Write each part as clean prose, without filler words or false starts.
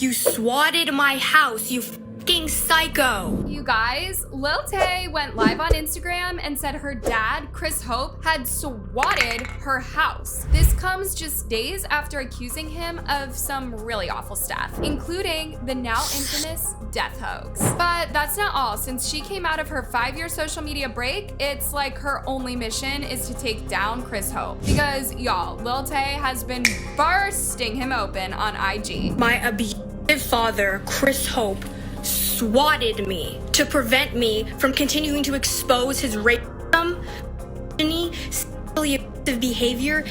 You swatted my house, you fucking psycho. You guys, Lil Tay went live on Instagram and said her dad, Chris Hope, had swatted her house. This comes just days after accusing him of some really awful stuff, including the now infamous death hoax. But that's not all. Since she came out of her 5-year social media break, it's like her only mission is to take down Chris Hope. Because y'all, Lil Tay has been bursting him open on IG. My abusive father, Chris Hope, swatted me to prevent me from continuing to expose his racism, sexually abusive behavior, and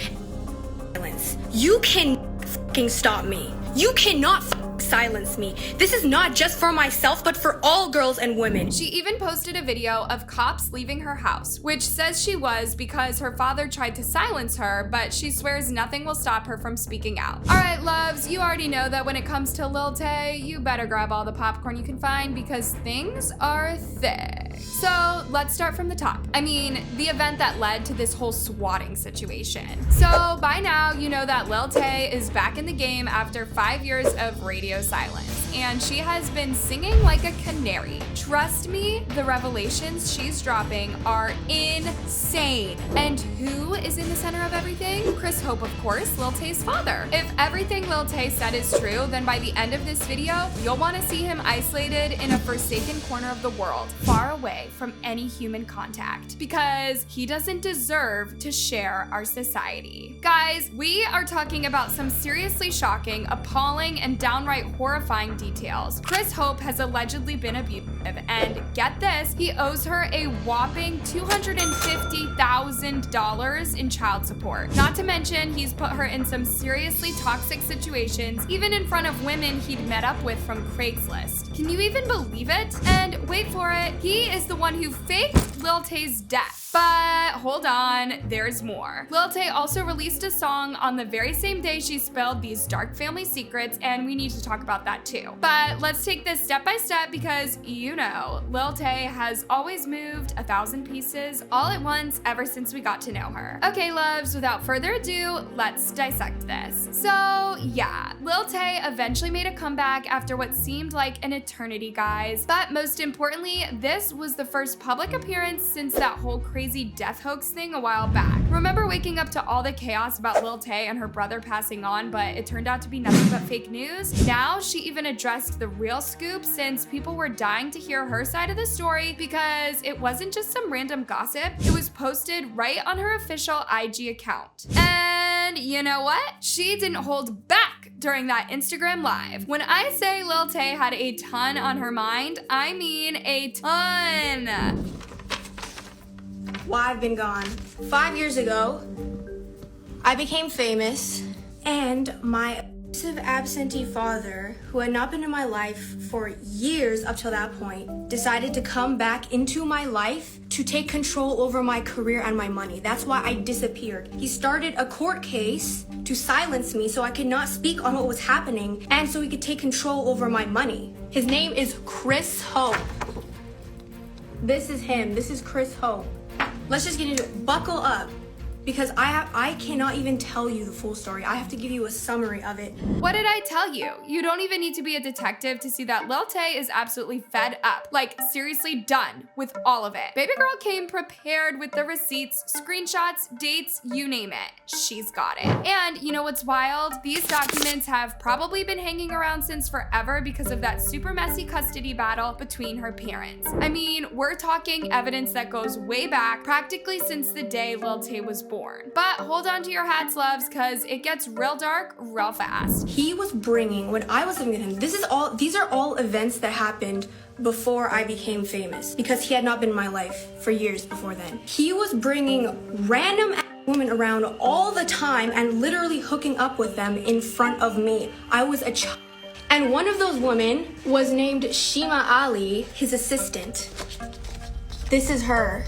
violence. You can fucking stop me. You cannot silence me. This is not just for myself, but for all girls and women. She even posted a video of cops leaving her house, which says she was because her father tried to silence her, but she swears nothing will stop her from speaking out. All right, loves, you already know that when it comes to Lil Tay, you better grab all the popcorn you can find because things are thick. So let's start from the top. I mean, the event that led to this whole swatting situation. So by now, you know that Lil Tay is back in the game after 5 years of radio silence, and she has been singing like a canary. Trust me, the revelations she's dropping are insane. And who is in the center of everything? Chris Hope, of course, Lil Tay's father. If everything Lil Tay said is true, then by the end of this video, you'll want to see him isolated in a forsaken corner of the world, far away from any human contact, because he doesn't deserve to share our society. Guys, we are talking about some seriously shocking, appalling, and downright horrifying details. Chris Hope has allegedly been abusive, and get this, he owes her a whopping $250,000 in child support. Not to mention, he's put her in some seriously toxic situations, even in front of women he'd met up with from Craigslist. Can you even believe it? And wait for it, he is the one who faked Lil Tay's death. But hold on, there's more. Lil Tay also released a song on the very same day she spilled these dark family secrets, and we need to talk about that too. But let's take this step by step because you know, Lil Tay has always moved 1,000 pieces all at once ever since we got to know her. Okay, loves, without further ado, let's dissect this. So yeah, Lil Tay eventually made a comeback after what seemed like an eternity, guys. But most importantly, this was the first public appearance since that whole crazy death hoax thing a while back. Remember waking up to all the chaos about Lil Tay and her brother passing on, but it turned out to be nothing but fake news? Now she even addressed the real scoop since people were dying to hear her side of the story because it wasn't just some random gossip. It was posted right on her official IG account. And you know what? She didn't hold back during that Instagram live. When I say Lil Tay had a ton on her mind, I mean a ton. Why I've been gone. 5 years ago, I became famous, and my abusive absentee father, who had not been in my life for years up till that point, decided to come back into my life to take control over my career and my money. That's why I disappeared. He started a court case to silence me so I could not speak on what was happening and so he could take control over my money. His name is Chris Hope. This is him. This is Chris Hope. Let's just get into it. Buckle up, because I cannot even tell you the full story. I have to give you a summary of it. What did I tell you? You don't even need to be a detective to see that Lil Tay is absolutely fed up. Like, seriously done with all of it. Baby girl came prepared with the receipts, screenshots, dates, you name it. She's got it. And you know what's wild? These documents have probably been hanging around since forever because of that super messy custody battle between her parents. I mean, we're talking evidence that goes way back, practically since the day Lil Tay was born. But hold on to your hats, loves, because it gets real dark real fast. He was bringing, when I was living with him, these are all events that happened before I became famous, because he had not been in my life for years before then. He was bringing random women around all the time and literally hooking up with them in front of me. I was a child. And one of those women was named Shima Ali, his assistant. This is her.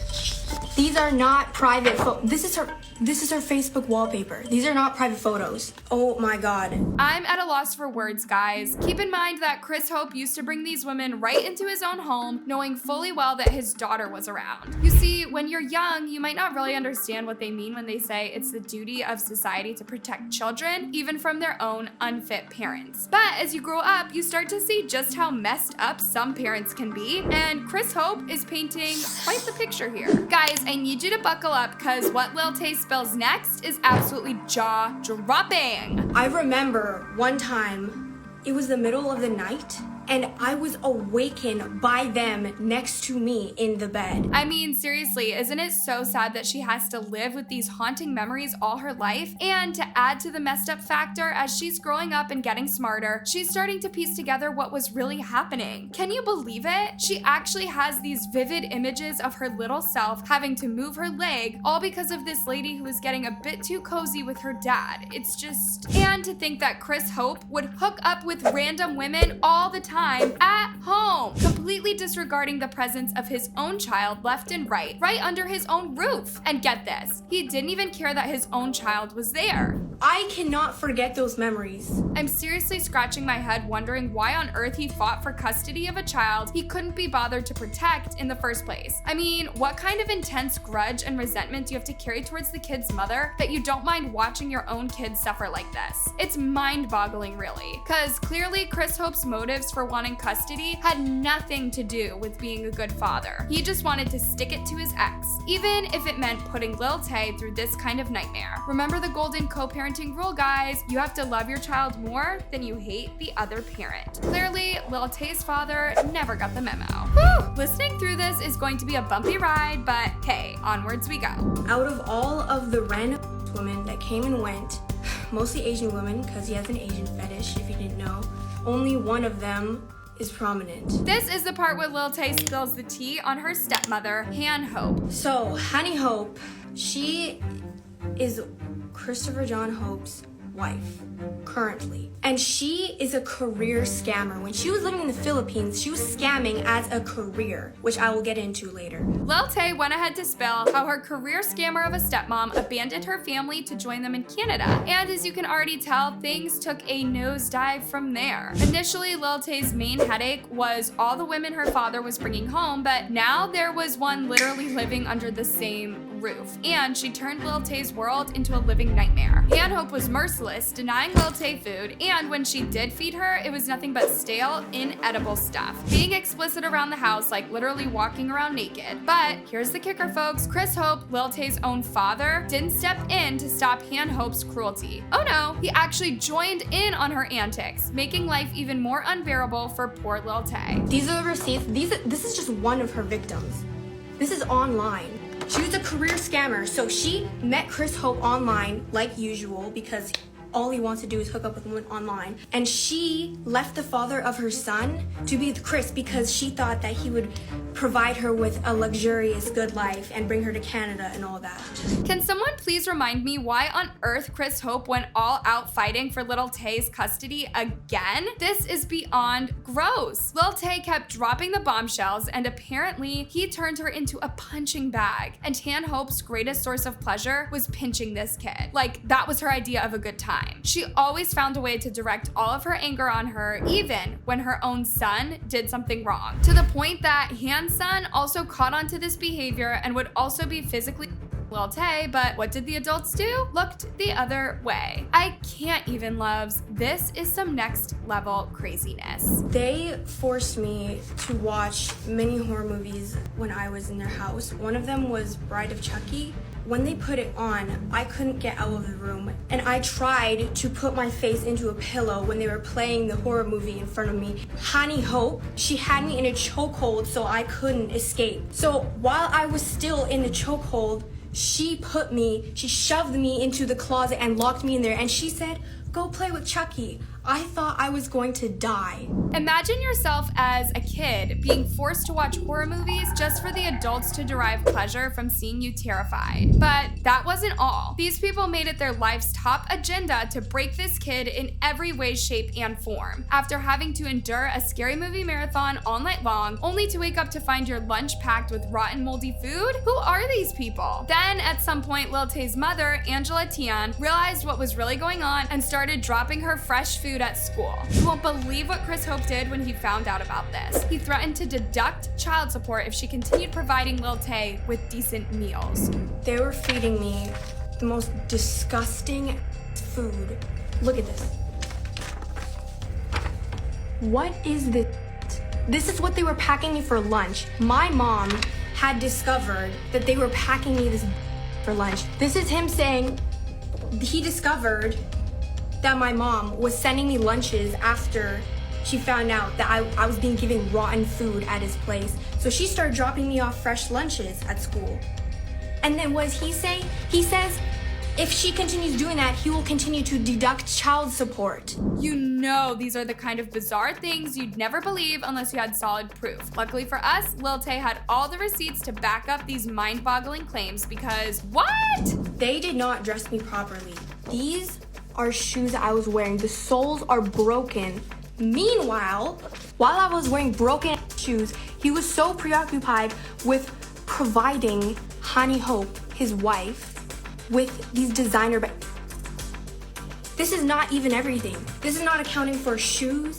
These are not private this is her Facebook wallpaper. These are not private photos. Oh my god. I'm at a loss for words, guys. Keep in mind that Chris Hope used to bring these women right into his own home, knowing fully well that his daughter was around. You see, when you're young, you might not really understand what they mean when they say it's the duty of society to protect children, even from their own unfit parents. But as you grow up, you start to see just how messed up some parents can be, and Chris Hope is painting quite the picture here. Guys, I need you to buckle up, because what Lil Tay spills next is absolutely jaw-dropping. I remember one time, it was the middle of the night, and I was awakened by them next to me in the bed. I mean, seriously, isn't it so sad that she has to live with these haunting memories all her life? And to add to the messed up factor, as she's growing up and getting smarter, she's starting to piece together what was really happening. Can you believe it? She actually has these vivid images of her little self having to move her leg, all because of this lady who is getting a bit too cozy with her dad. It's just... And to think that Chris Hope would hook up with random women all the time at home, completely disregarding the presence of his own child left and right under his own roof. And get this, he didn't even care that his own child was there. I cannot forget those memories. I'm seriously scratching my head wondering why on earth he fought for custody of a child he couldn't be bothered to protect in the first place. I mean, what kind of intense grudge and resentment do you have to carry towards the kid's mother that you don't mind watching your own kids suffer like this? It's mind-boggling, really, because clearly Chris Hope's motives for wanting custody had nothing to do with being a good father. He just wanted to stick it to his ex, even if it meant putting Lil Tay through this kind of nightmare. Remember the golden co-parenting rule, guys. You have to love your child more than you hate the other parent. Clearly, Lil Tay's father never got the memo. Whew! Listening through this is going to be a bumpy ride, but hey, onwards we go. Out of all of the random women that came and went, mostly Asian women, because he has an Asian fetish, if you didn't know, only one of them is prominent. This is the part where Lil Tay spills the tea on her stepmother, Han Hope. So, Honey Hope, she is Christopher John Hope's wife, currently. And she is a career scammer. When she was living in the Philippines, she was scamming as a career, which I will get into later. Lil Tay went ahead to spill how her career scammer of a stepmom abandoned her family to join them in Canada. And as you can already tell, things took a nosedive from there. Initially, Lil Tay's main headache was all the women her father was bringing home, but now there was one literally living under the same roof, and she turned Lil Tay's world into a living nightmare. Han Hope was merciless, denying Lil Tay food, and when she did feed her, it was nothing but stale, inedible stuff. Being explicit around the house, like literally walking around naked. But here's the kicker, folks. Chris Hope, Lil Tay's own father, didn't step in to stop Han Hope's cruelty. Oh no, he actually joined in on her antics, making life even more unbearable for poor Lil Tay. These are the receipts. This is just one of her victims. This is online. She was a career scammer, so she met Chris Hope online, like usual, because all he wants to do is hook up with women online. And she left the father of her son to be with Chris because she thought that he would provide her with a luxurious good life and bring her to Canada and all that. Can someone please remind me why on earth Chris Hope went all out fighting for Lil Tay's custody again? This is beyond gross. Lil Tay kept dropping the bombshells, and apparently he turned her into a punching bag. And Han Hope's greatest source of pleasure was pinching this kid. Like, that was her idea of a good time. She always found a way to direct all of her anger on her, even when her own son did something wrong. To the point that Han's son also caught on to this behavior and would also be physically Lil Tay, but what did the adults do? Looked the other way. I can't even, loves. This is some next level craziness. They forced me to watch many horror movies when I was in their house. One of them was Bride of Chucky. When they put it on, I couldn't get out of the room, and I tried to put my face into a pillow when they were playing the horror movie in front of me. Honey Hope, she had me in a chokehold so I couldn't escape. So while I was still in the chokehold, she shoved me into the closet and locked me in there, and she said, "Go play with Chucky." I thought I was going to die. Imagine yourself as a kid being forced to watch horror movies just for the adults to derive pleasure from seeing you terrified. But that wasn't all. These people made it their life's top agenda to break this kid in every way, shape, and form. After having to endure a scary movie marathon all night long, only to wake up to find your lunch packed with rotten, moldy food? Who are these people? Then, at some point, Lil Tay's mother, Angela Tian, realized what was really going on and started dropping her fresh food at school. You won't believe what Chris Hope did when he found out about this. He threatened to deduct child support if she continued providing Lil Tay with decent meals. They were feeding me the most disgusting food. Look at this. What is this? This is what they were packing me for lunch. My mom had discovered that they were packing me this for lunch. This is him saying he discovered that my mom was sending me lunches after she found out that I was being given rotten food at his place. So she started dropping me off fresh lunches at school. And then what does he say? He says if she continues doing that, he will continue to deduct child support. You know these are the kind of bizarre things you'd never believe unless you had solid proof. Luckily for us, Lil Tay had all the receipts to back up these mind-boggling claims because what? They did not dress me properly. These are shoes that I was wearing. The soles are broken. Meanwhile, while I was wearing broken shoes, he was so preoccupied with providing Honey Hope, his wife, with these designer bags. This is not even everything. This is not accounting for shoes,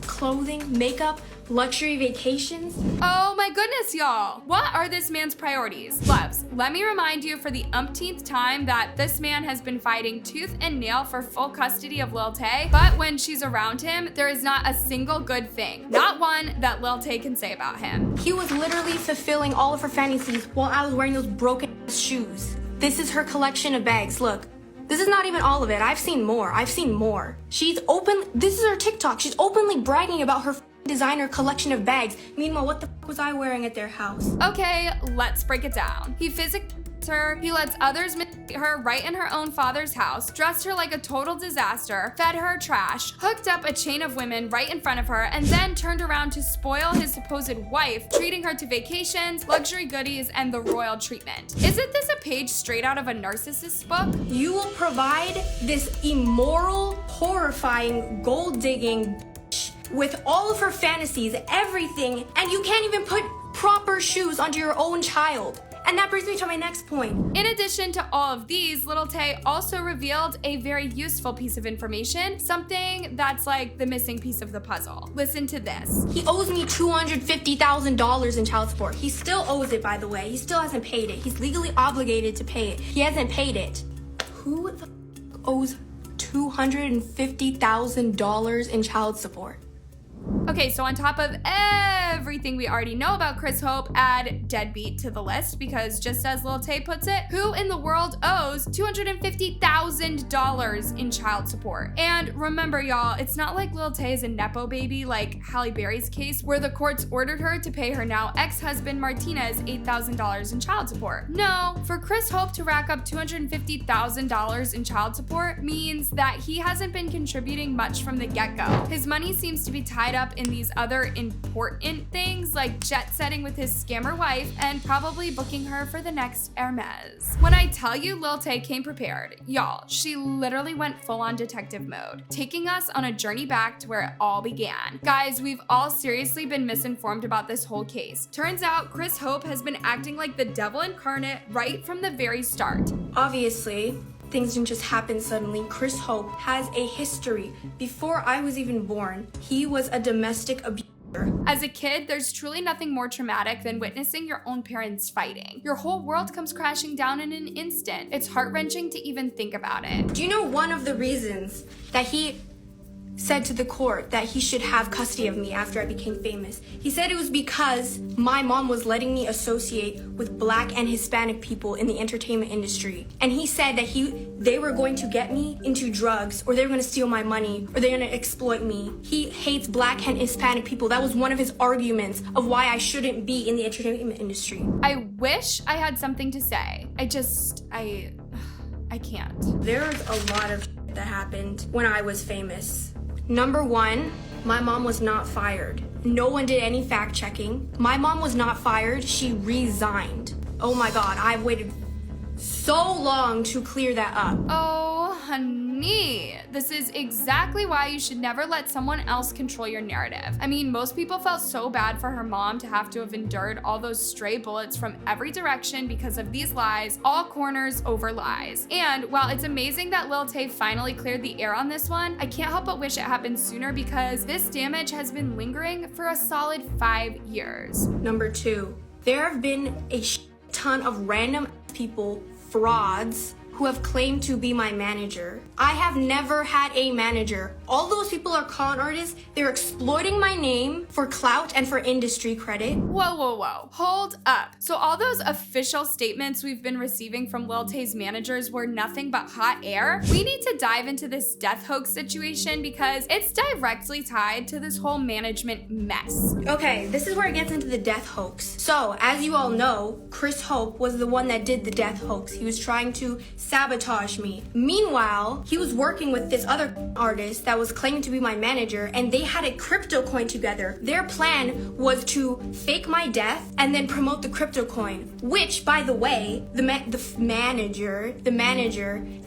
clothing, makeup, luxury vacations. Oh my goodness, y'all. What are this man's priorities? Loves, let me remind you for the umpteenth time that this man has been fighting tooth and nail for full custody of Lil Tay, but when she's around him, there is not a single good thing, not one that Lil Tay can say about him. He was literally fulfilling all of her fantasies while I was wearing those broken shoes. This is her collection of bags, look. This is not even all of it. I've seen more. This is her TikTok. She's openly bragging about her designer collection of bags. Meanwhile, what the f was I wearing at their house? Okay, let's break it down. He physically her, he lets others manipulate her right in her own father's house, dressed her like a total disaster, fed her trash, hooked up a chain of women right in front of her, and then turned around to spoil his supposed wife, treating her to vacations, luxury goodies, and the royal treatment. Isn't this a page straight out of a narcissist's book? You will provide this immoral, horrifying, gold-digging with all of her fantasies, everything, and you can't even put proper shoes onto your own child. And that brings me to my next point. In addition to all of these, Lil Tay also revealed a very useful piece of information, something that's like the missing piece of the puzzle. Listen to this. He owes me $250,000 in child support. He still owes it, by the way. He still hasn't paid it. He's legally obligated to pay it. He hasn't paid it. Who the owes $250,000 in child support? Okay, so on top of everything we already know about Chris Hope, add deadbeat to the list because just as Lil Tay puts it, who in the world owes $250,000 in child support? And remember y'all, it's not like Lil Tay is a Nepo baby like Halle Berry's case where the courts ordered her to pay her now ex-husband Martinez $8,000 in child support. No, for Chris Hope to rack up $250,000 in child support means that he hasn't been contributing much from the get-go. His money seems to be tied up in these other important things like jet setting with his scammer wife and probably booking her for the next Hermes. When I tell you Lil Tay came prepared, y'all, she literally went full-on detective mode, taking us on a journey back to where it all began. Guys, we've all seriously been misinformed about this whole case. Turns out Chris Hope has been acting like the devil incarnate right from the very start. Obviously, things didn't just happen suddenly. Chris Hope has a history. Before I was even born, he was a domestic abuser. As a kid, there's truly nothing more traumatic than witnessing your own parents fighting. Your whole world comes crashing down in an instant. It's heart-wrenching to even think about it. Do you know one of the reasons that he said to the court that he should have custody of me after I became famous? He said it was because my mom was letting me associate with Black and Hispanic people in the entertainment industry. And he said that they were going to get me into drugs, or they were going to steal my money, or they're going to exploit me. He hates Black and Hispanic people. That was one of his arguments of why I shouldn't be in the entertainment industry. I wish I had something to say. I can't. There's a lot of that happened when I was famous. Number one, my mom was not fired. No one did any fact checking. My mom was not fired, she resigned. Oh my God, I've waited so long to clear that up. Oh, honey, this is exactly why you should never let someone else control your narrative. I mean, most people felt so bad for her mom to have to have endured all those stray bullets from every direction because of these lies, all corners over lies. And while it's amazing that Lil Tay finally cleared the air on this one, I can't help but wish it happened sooner because this damage has been lingering for a solid 5 years. Number two, there have been a ton of random people, frauds, who have claimed to be my manager. I have never had a manager. All those people are con artists. They're exploiting my name for clout and for industry credit. Whoa, whoa, whoa. Hold up. So all those official statements we've been receiving from Lil Tay's managers were nothing but hot air? We need to dive into this death hoax situation because it's directly tied to this whole management mess. Okay, this is where it gets into the death hoax. So, as you all know, Chris Hope was the one that did the death hoax. He was trying to sabotage me. Meanwhile, he was working with this other artist that was claiming to be my manager, and they had a crypto coin together. Their plan was to fake my death and then promote the crypto coin, which, by the way, the manager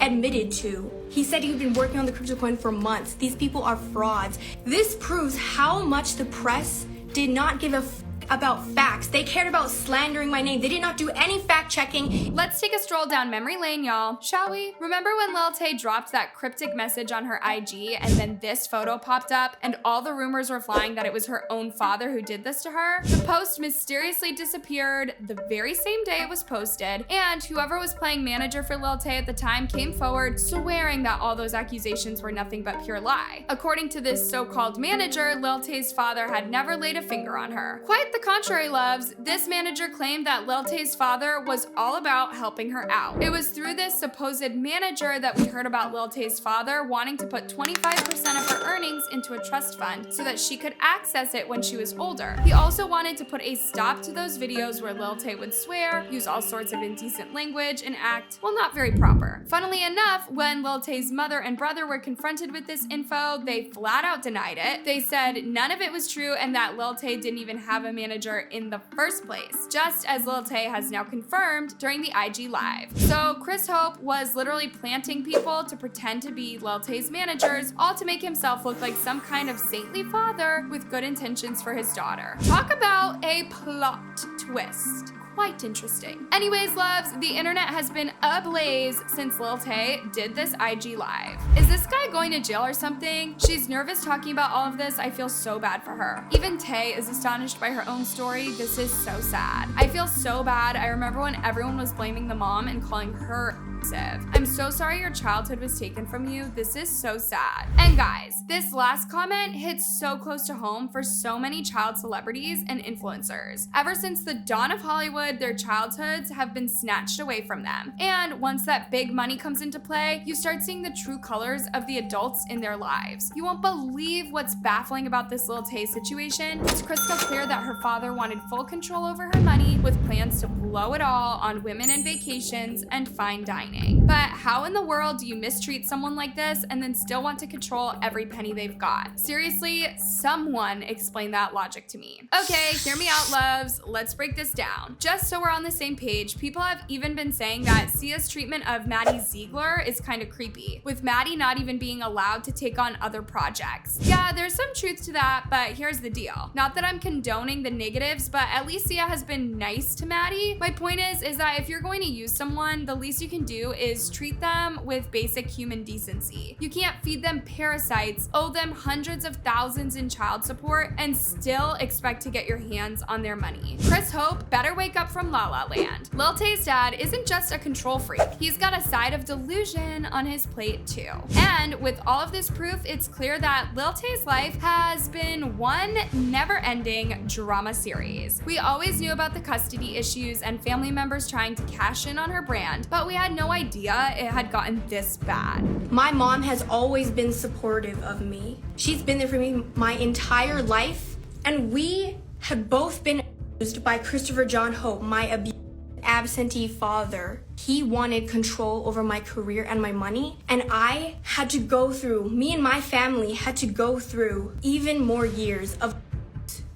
admitted to. He said he'd been working on the crypto coin for months. These people are frauds. This proves how much the press did not give a about facts. They cared about slandering my name. They did not do any fact checking. Let's take a stroll down memory lane, y'all, shall we? Remember when Lil Tay dropped that cryptic message on her IG and then this photo popped up and all the rumors were flying that it was her own father who did this to her? The post mysteriously disappeared the very same day it was posted, and whoever was playing manager for Lil Tay at the time came forward swearing that all those accusations were nothing but pure lie. According to this so-called manager, Lil Tay's father had never laid a finger on her. Quite the contrary, loves. This manager claimed that Lil Tay's father was all about helping her out. It was through this supposed manager that we heard about Lil Tay's father wanting to put 25% of her earnings into a trust fund so that she could access it when she was older. He also wanted to put a stop to those videos where Lil Tay would swear, use all sorts of indecent language, and act, well, not very proper. Funnily enough, when Lil Tay's mother and brother were confronted with this info, they flat out denied it. They said none of it was true and that Lil Tay didn't even have a manager in the first place, just as Lil Tay has now confirmed during the IG Live. So Chris Hope was literally planting people to pretend to be Lil Tay's managers, all to make himself look like some kind of saintly father with good intentions for his daughter. Talk about a plot twist. Quite interesting. Anyways, loves, the internet has been ablaze since Lil Tay did this IG Live. Is this guy going to jail or something? She's nervous talking about all of this. I feel so bad for her. Even Tay is astonished by her own story. This is so sad. I feel so bad. I remember when everyone was blaming the mom and calling her abusive. I'm so sorry your childhood was taken from you. This is so sad. And guys, this last comment hits so close to home for so many child celebrities and influencers. Ever since the dawn of Hollywood, their childhoods have been snatched away from them. And once that big money comes into play, you start seeing the true colors of the adults in their lives. You won't believe what's baffling about this Lil Tay situation. It's crystal clear that her father wanted full control over her money with plans to blow it all on women and vacations and fine dining. But how in the world do you mistreat someone like this and then still want to control every penny they've got? Seriously, someone explain that logic to me. Okay, hear me out, loves. Let's break this down. Just so we're on the same page, people have even been saying that Sia's treatment of Maddie Ziegler is kind of creepy, with Maddie not even being allowed to take on other projects. Yeah, there's some truth to that, but here's the deal. Not that I'm condoning the negatives, but at least Sia has been nice to Maddie. My point is that if you're going to use someone, the least you can do is treat them with basic human decency. You can't feed them parasites, owe them hundreds of thousands in child support, and still expect to get your hands on their money. Chris Hope better wake up from La La Land. Lil Tay's dad isn't just a control freak. He's got a side of delusion on his plate too. And with all of this proof, it's clear that Lil Tay's life has been one never-ending drama series. We always knew about the custody issues and family members trying to cash in on her brand, but we had no idea it had gotten this bad. My mom has always been supportive of me. She's been there for me my entire life, and we have both been abused by Christopher John Hope, my absentee father, he wanted control over my career and my money. And me and my family had to go through even more years of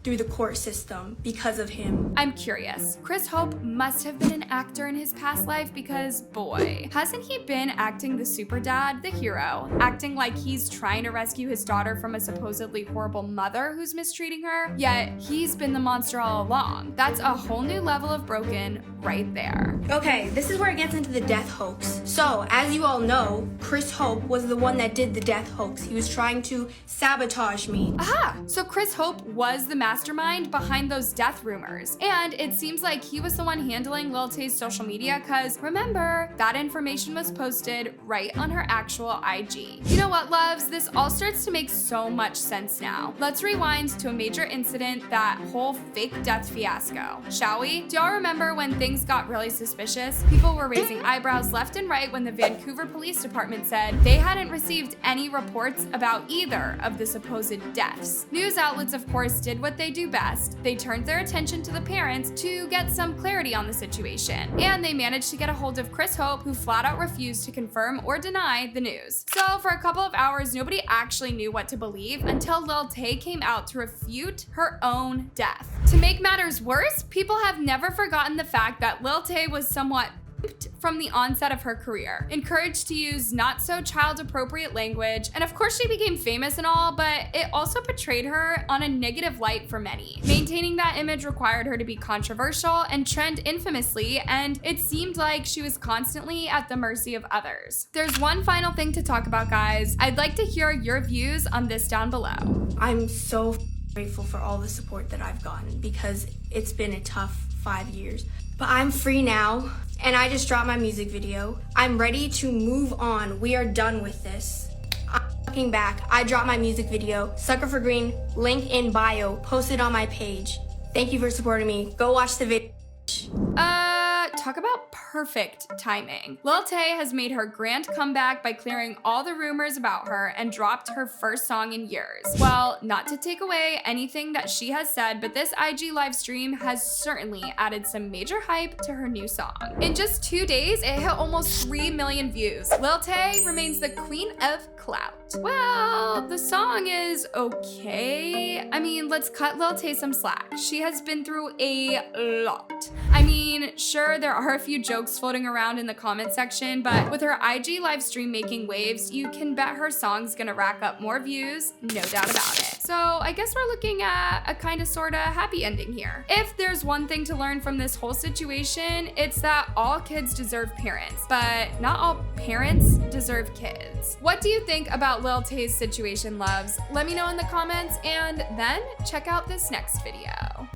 through the court system because of him. I'm curious. Chris Hope must have been an actor in his past life because, boy, hasn't he been acting the super dad, the hero, acting like he's trying to rescue his daughter from a supposedly horrible mother who's mistreating her? Yet he's been the monster all along. That's a whole new level of broken right there. Okay, this is where it gets into the death hoax. So, as you all know, Chris Hope was the one that did the death hoax. He was trying to sabotage me. Aha! So Chris Hope was the mastermind behind those death rumors. And it seems like he was the one handling Lil Tay's social media because, remember, that information was posted right on her actual IG. You know what, loves? This all starts to make so much sense now. Let's rewind to a major incident, that whole fake death fiasco, shall we? Do y'all remember when things got really suspicious? People were raising eyebrows left and right when the Vancouver Police Department said they hadn't received any reports about either of the supposed deaths. News outlets, of course, did what they do best. They turned their attention to the parents to get some clarity on the situation. And they managed to get a hold of Chris Hope, who flat out refused to confirm or deny the news. So for a couple of hours, nobody actually knew what to believe until Lil Tay came out to refute her own death. To make matters worse, people have never forgotten the fact that Lil Tay was somewhat from the onset of her career, encouraged to use not so child appropriate language, and of course she became famous and all, but it also portrayed her on a negative light for many. Maintaining that image required her to be controversial and trend infamously, and it seemed like she was constantly at the mercy of others. There's one final thing to talk about, guys. I'd like to hear your views on this down below. I'm so grateful for all the support that I've gotten because it's been a tough 5 years. But I'm free now, and I just dropped my music video. I'm ready to move on. We are done with this. I'm fucking back. I dropped my music video. Sucker for Green, link in bio, posted on my page. Thank you for supporting me. Go watch the video. Talk about perfect timing. Lil Tay has made her grand comeback by clearing all the rumors about her and dropped her first song in years. Well, not to take away anything that she has said, but this IG live stream has certainly added some major hype to her new song. In just 2 days, it hit almost 3 million views. Lil Tay remains the queen of clout. Well, the song is okay. I mean, let's cut Lil Tay some slack. She has been through a lot. I mean, sure, there are a few jokes floating around in the comment section, but with her IG live stream making waves, you can bet her song's gonna rack up more views, no doubt about it. So I guess we're looking at a kinda sorta happy ending here. If there's one thing to learn from this whole situation, it's that all kids deserve parents, but not all parents deserve kids. What do you think about Lil Tay's situation, loves? Let me know in the comments, and then check out this next video.